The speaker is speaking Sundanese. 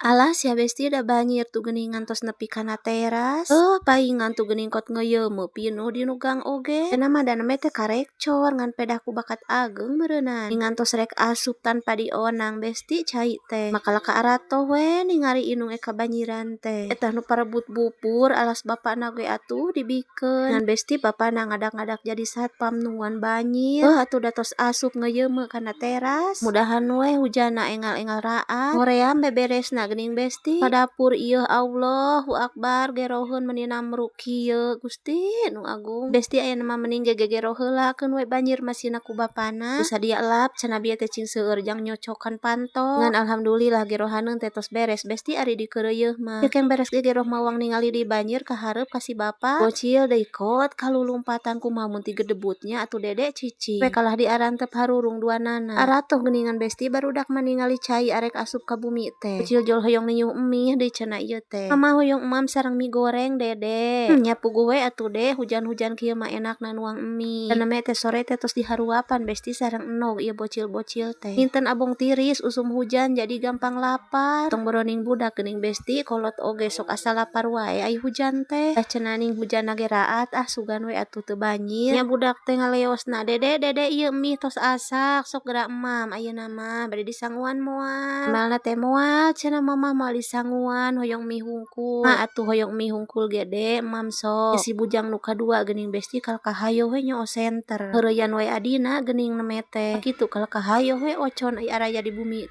Alas ya besti da banjir tu geuning ngantos nepi kana teras. Paingan tu geuning kot ngeuyeumeuh pinuh di nu gang oge. Cenah mah dana mah teh karekcor ngan pedahku bakat ageng meureunana. Ngantos rek asup tanpa dionang besti cai teh. Makala ka aratoh we ningali inung eka banjiran teh. Eta nu parebut bupur alas bapana ge atuh dibikeun. Ngan besti bapana ngadak-ngadak jadi satpam nungguan banjir. Atuh da tos asup ngeuyeumeuh kana teras. Mudahan we hujanna engal-engal raat. Hoream beberesna geuning besti ka dapur ieuh Allahu Akbar geroheun meuni namru kieu Gusti nu agung. Besti ayeuna mah mending gegero heulakeun we banjir masina ku bapana. Ku sadia lap cenah bieu teh cing seueur jang nyocokan panto. Ngan alhamdulillah gerohaneun teh tos beres besti ari di keureuyeuh mah. Keng beres gegeroh mawang ningali di banjir ka hareup ka si bapa. Bocil deui kot kalulumpatan kumaha mun ti gedebutnya atuh dede cicing. We kalah diarantep harurung duanana. Aratoh geuningan besti barudak mah ningali cai arek asup ka bumi teh. Bocil jol hoyong niuh emih deui cenah ieu teh. Mama hoyong emam sareng mie goreng dede. Nya puguh we atuh deh hujan-hujan kieu mah enakna nuang emih. Cenah me teh sore teh tos diharuapan besti sareng enog ieu bocil-bocil teh. Hinten abong tiris usum hujan jadi gampang lapar. Tong boroning budak geuning besti kolot oge sok asa lapar wae ai hujan teh. Cenah ning hujanna ge raat sugan we atuh teu banjir. Nya budak teh ngaleosna dede ieu mie tos asak sok geura emam ayeuna mah bade disanguan moal. Malna teh moal cenah mama moal disanguan hoyong mie hungkul. Atuh hoyong mie hungkul gede emam sok. Si bujang nu kadua geuning besti kal kahayo we nyo senter. Heureuyan we adina geuning na meh teh. Kitu kal kahayo we ocon ai araya di bumi.